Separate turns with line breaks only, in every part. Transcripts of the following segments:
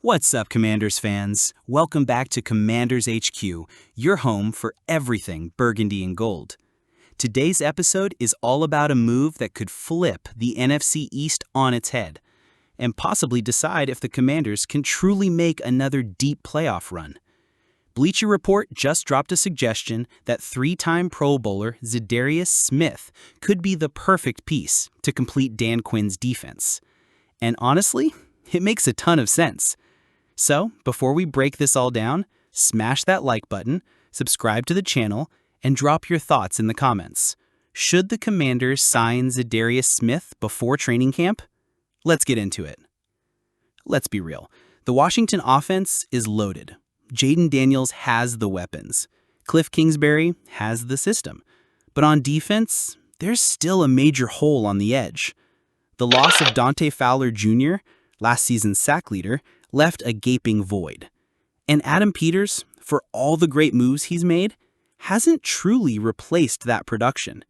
What's up, Commanders fans? Welcome back to Commanders HQ, your home for everything burgundy and gold. Today's episode is all about a move that could flip the NFC East on its head and possibly decide if the Commanders can truly make another deep playoff run. Bleacher Report just dropped a suggestion that three-time Pro Bowler Za'Darius Smith could be the perfect piece to complete Dan Quinn's defense. And honestly, it makes a ton of sense. So, before we break this all down, smash that like button, subscribe to the channel, and drop your thoughts in the comments. Should the Commanders sign Za'Darius Smith before training camp? Let's get into it. Let's be real. The Washington offense is loaded. Jayden Daniels has the weapons. Cliff Kingsbury has the system. But on defense, there's still a major hole on the edge. The loss of Dante Fowler Jr., last season's sack leader, left a gaping void. And Adam Peters, for all the great moves he's made, hasn't truly replaced that production.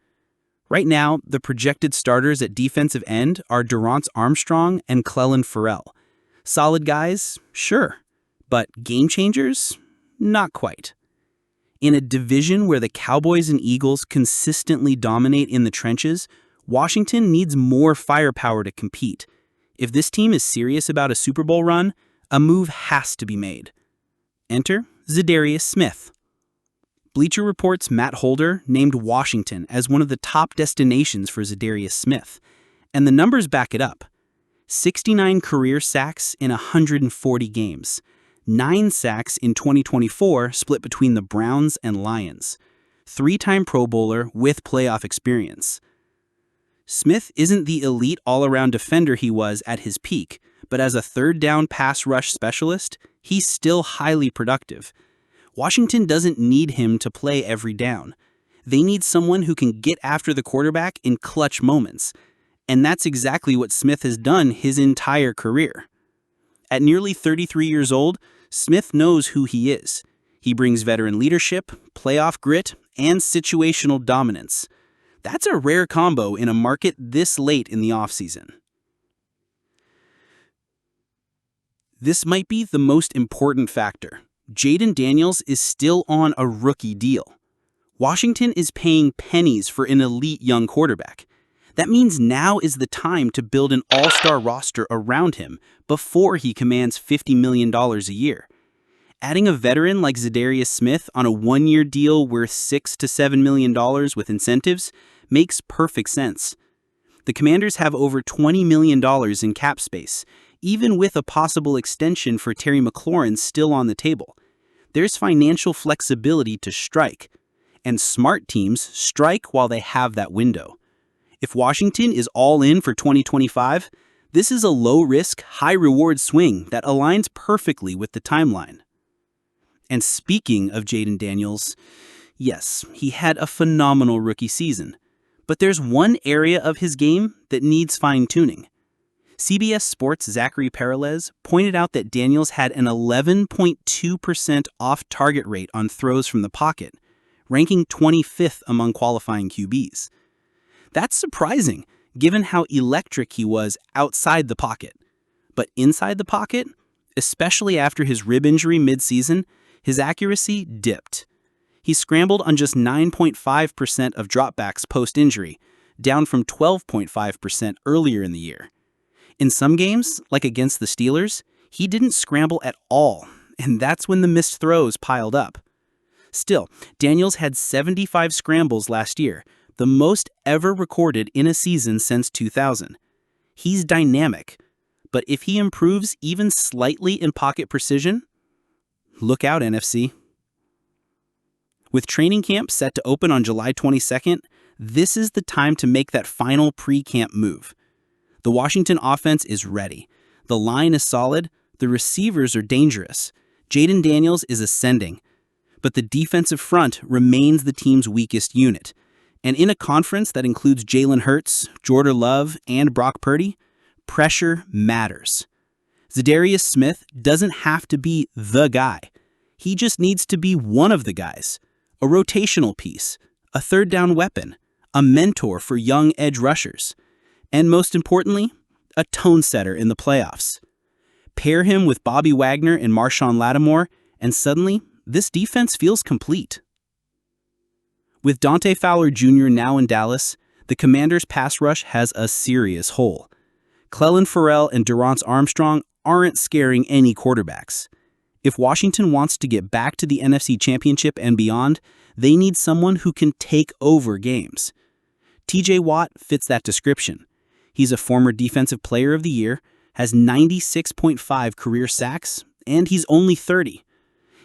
Right now, the projected starters at defensive end are Dorance Armstrong and Clelin Ferrell. Solid guys, sure, but game changers? Not quite. In a division where the Cowboys and Eagles consistently dominate in the trenches, Washington needs more firepower to compete. If this team is serious about a Super Bowl run, a move has to be made. Enter Za'Darius Smith. Bleacher Report's Matt Holder named Washington as one of the top destinations for Za'Darius Smith, and the numbers back it up. 69 career sacks in 140 games, 9 sacks in 2024 split between the Browns and Lions, 3-time Pro Bowler with playoff experience. Smith isn't the elite all-around defender he was at his peak, but as a third-down pass rush specialist, he's still highly productive. Washington doesn't need him to play every down. They need someone who can get after the quarterback in clutch moments, and that's exactly what Smith has done his entire career. At nearly 33 years old, Smith knows who he is. He brings veteran leadership, playoff grit, and situational dominance. That's a rare combo in a market this late in the offseason. This might be the most important factor. Jayden Daniels is still on a rookie deal. Washington is paying pennies for an elite young quarterback. That means now is the time to build an all-star roster around him before he commands $50 million a year. Adding a veteran like Za'Darius Smith on a one-year deal worth $6 to $7 million with incentives makes perfect sense. The Commanders have over $20 million in cap space, even with a possible extension for Terry McLaurin still on the table. There's financial flexibility to strike, and smart teams strike while they have that window. If Washington is all in for 2025, this is a low-risk, high-reward swing that aligns perfectly with the timeline. And speaking of Jayden Daniels, yes, he had a phenomenal rookie season, but there's one area of his game that needs fine-tuning. CBS Sports' Zachary Peralez pointed out that Daniels had an 11.2% off-target rate on throws from the pocket, ranking 25th among qualifying QBs. That's surprising, given how electric he was outside the pocket. But inside the pocket, especially after his rib injury mid-season, his accuracy dipped. He scrambled on just 9.5% of dropbacks post-injury, down from 12.5% earlier in the year. In some games, like against the Steelers, he didn't scramble at all, and that's when the missed throws piled up. Still, Daniels had 75 scrambles last year, the most ever recorded in a season since 2000. He's dynamic, but if he improves even slightly in pocket precision, look out, NFC. With training camp set to open on July 22nd, this is the time to make that final pre-camp move. The Washington offense is ready. The line is solid. The receivers are dangerous. Jayden Daniels is ascending. But the defensive front remains the team's weakest unit. And in a conference that includes Jalen Hurts, Jordan Love, and Brock Purdy, pressure matters. Za'Darius Smith doesn't have to be the guy. He just needs to be one of the guys. A rotational piece, a third down weapon, a mentor for young edge rushers, and most importantly, a tone setter in the playoffs. Pair him with Bobby Wagner and Marshawn Lattimore, and suddenly, this defense feels complete. With Dante Fowler Jr. now in Dallas, the Commanders' pass rush has a serious hole. Clelin Ferrell and Durance Armstrong aren't scaring any quarterbacks. If Washington wants to get back to the NFC Championship and beyond, they need someone who can take over games. TJ Watt fits that description. He's a former Defensive Player of the Year, has 96.5 career sacks, and he's only 30.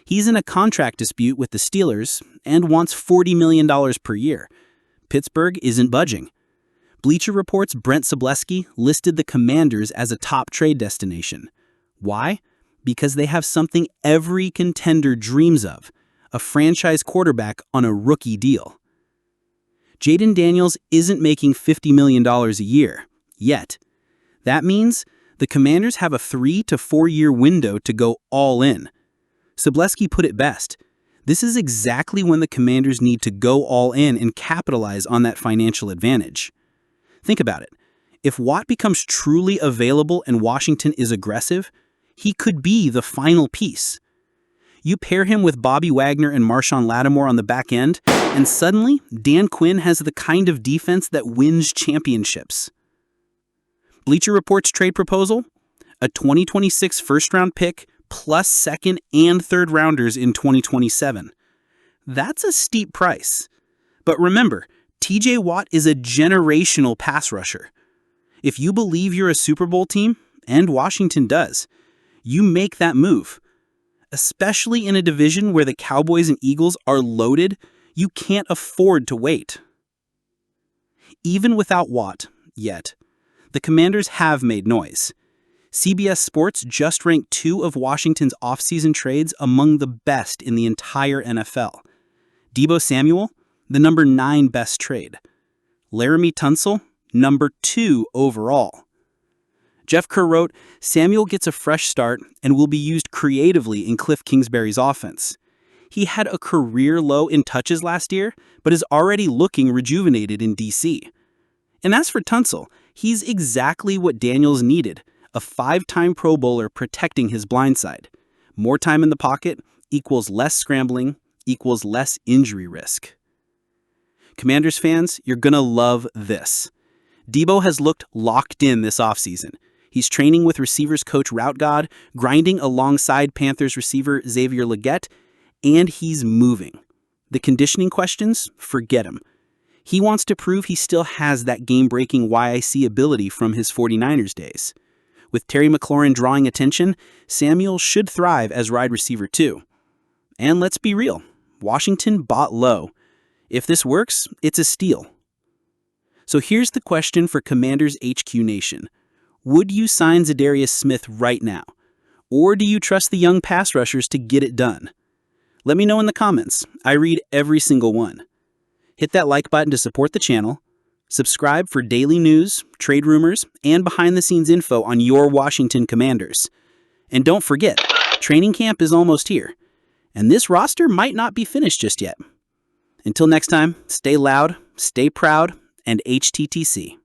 He's in a contract dispute with the Steelers and wants $40 million per year. Pittsburgh isn't budging. Bleacher Report's Brent Sobleski listed the Commanders as a top trade destination. Why? Because they have something every contender dreams of, a franchise quarterback on a rookie deal. Jaden Daniels isn't making $50 million a year, yet. That means the Commanders have a 3 to 4 year window to go all in. Sobleski put it best. This is exactly when the Commanders need to go all in and capitalize on that financial advantage. Think about it. If Watt becomes truly available and Washington is aggressive, he could be the final piece. You pair him with Bobby Wagner and Marshawn Lattimore on the back end, and suddenly, Dan Quinn has the kind of defense that wins championships. Bleacher Report's trade proposal? A 2026 first-round pick plus second and third rounders in 2027. That's a steep price. But remember, TJ Watt is a generational pass rusher. If you believe you're a Super Bowl team, and Washington does, you make that move. Especially in a division where the Cowboys and Eagles are loaded, you can't afford to wait. Even without Watt, yet, the Commanders have made noise. CBS Sports just ranked 2 of Washington's offseason trades among the best in the entire NFL. Deebo Samuel, the number 9 best trade. Laramie Tunsil, number 2 overall. Jeff Kerr wrote, Samuel gets a fresh start and will be used creatively in Cliff Kingsbury's offense. He had a career low in touches last year, but is already looking rejuvenated in D.C. And as for Tunsil, he's exactly what Daniels needed, a 5-time Pro Bowler protecting his blind side. More time in the pocket equals less scrambling, equals less injury risk. Commanders fans, you're gonna love this. Deebo has looked locked in this offseason. He's training with receivers coach Route God, grinding alongside Panthers receiver Xavier Legette, and he's moving. The conditioning questions, forget him. He wants to prove he still has that game-breaking YIC ability from his 49ers days. With Terry McLaurin drawing attention, Samuel should thrive as wide receiver too. And let's be real, Washington bought low. If this works, it's a steal. So here's the question for Commanders HQ Nation. Would you sign Za'Darius Smith right now? Or do you trust the young pass rushers to get it done? Let me know in the comments. I read every single one. Hit that like button to support the channel. Subscribe for daily news, trade rumors, and behind-the-scenes info on your Washington Commanders. And don't forget, training camp is almost here, and this roster might not be finished just yet. Until next time, stay loud, stay proud, and HTTC.